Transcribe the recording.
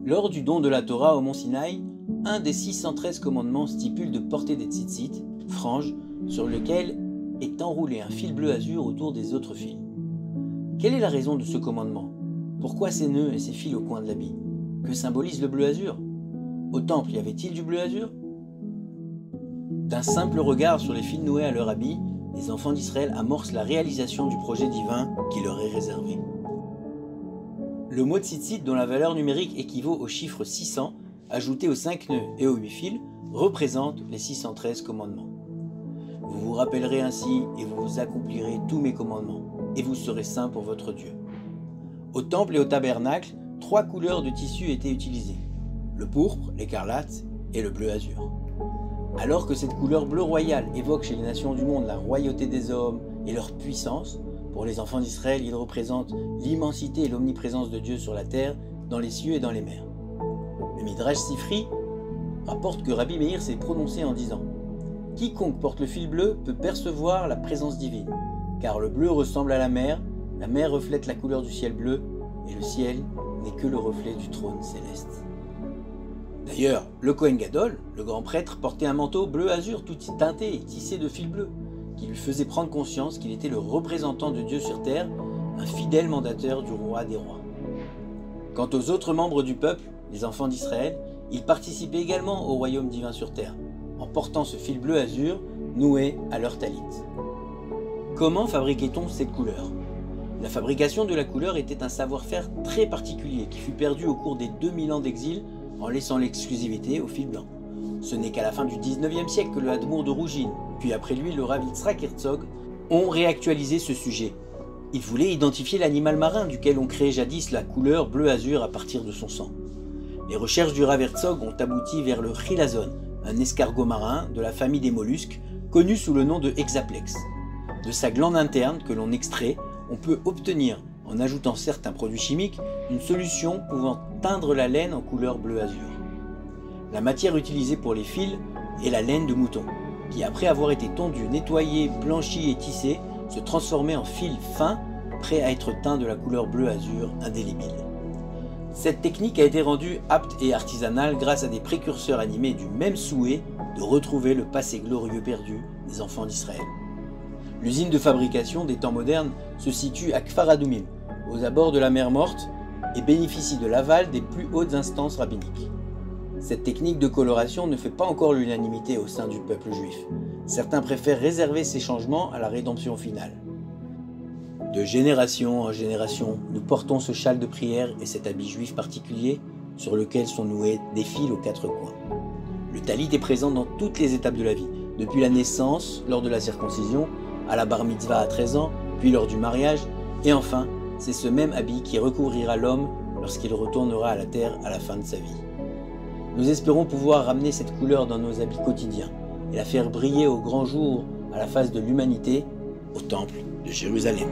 Lors du don de la Torah au mont Sinaï, un des 613 commandements stipule de porter des tzitzit, franges, sur lesquelles est enroulé un fil bleu azur autour des autres fils. Quelle est la raison de ce commandement? Pourquoi ces nœuds et ces fils au coin de l'habit? Que symbolise le bleu azur? Au temple, y avait-il du bleu azur? D'un simple regard sur les fils noués à leur habit, les enfants d'Israël amorcent la réalisation du projet divin qui leur est réservé. Le mot tzitzit, dont la valeur numérique équivaut au chiffre 600, ajouté aux 5 nœuds et aux 8 fils, représente les 613 commandements. Vous vous rappellerez ainsi et vous accomplirez tous mes commandements, et vous serez saints pour votre Dieu. Au temple et au tabernacle, 3 couleurs de tissu étaient utilisées, le pourpre, l'écarlate et le bleu azur. Alors que cette couleur bleu royal évoque chez les nations du monde la royauté des hommes et leur puissance, pour les enfants d'Israël, il représente l'immensité et l'omniprésence de Dieu sur la terre, dans les cieux et dans les mers. Le Midrash Sifri rapporte que Rabbi Meir s'est prononcé en disant « Quiconque porte le fil bleu peut percevoir la présence divine, car le bleu ressemble à la mer reflète la couleur du ciel bleu, et le ciel n'est que le reflet du trône céleste. » D'ailleurs, le Kohen Gadol, le grand prêtre, portait un manteau bleu azur tout teinté et tissé de fil bleu, qui lui faisait prendre conscience qu'il était le représentant de Dieu sur terre, un fidèle mandateur du roi des rois. Quant aux autres membres du peuple, les enfants d'Israël, ils participaient également au royaume divin sur terre, en portant ce fil bleu azur noué à leur talit. Comment fabriquait-on cette couleur? La fabrication de la couleur était un savoir-faire très particulier qui fut perdu au cours des 2000 ans d'exil en laissant l'exclusivité au fil blanc. Ce n'est qu'à la fin du 19e siècle que le Hadmour de Rougine, puis après lui le Rav Yitzhak Herzog, ont réactualisé ce sujet. Ils voulaient identifier l'animal marin duquel on créait jadis la couleur bleu-azur à partir de son sang. Les recherches du Rav Herzog ont abouti vers le chilazone, un escargot marin de la famille des mollusques, connu sous le nom de hexaplex. De sa glande interne que l'on extrait, on peut obtenir, en ajoutant certains produits chimiques, une solution pouvant teindre la laine en couleur bleu-azur. La matière utilisée pour les fils est la laine de mouton, qui après avoir été tondue, nettoyée, blanchie et tissée, se transformait en fil fin, prêt à être teint de la couleur bleu-azur indélébile. Cette technique a été rendue apte et artisanale grâce à des précurseurs animés du même souhait de retrouver le passé glorieux perdu des enfants d'Israël. L'usine de fabrication des temps modernes se situe à Kfar Adoumim, aux abords de la mer Morte, et bénéficie de l'aval des plus hautes instances rabbiniques. Cette technique de coloration ne fait pas encore l'unanimité au sein du peuple juif. Certains préfèrent réserver ces changements à la rédemption finale. De génération en génération, nous portons ce châle de prière et cet habit juif particulier sur lequel sont noués des fils aux 4 coins. Le talit est présent dans toutes les étapes de la vie, depuis la naissance, lors de la circoncision, à la bar mitzvah à 13 ans, puis lors du mariage, et enfin, c'est ce même habit qui recouvrira l'homme lorsqu'il retournera à la terre à la fin de sa vie. Nous espérons pouvoir ramener cette couleur dans nos habits quotidiens et la faire briller au grand jour à la face de l'humanité, au temple de Jérusalem.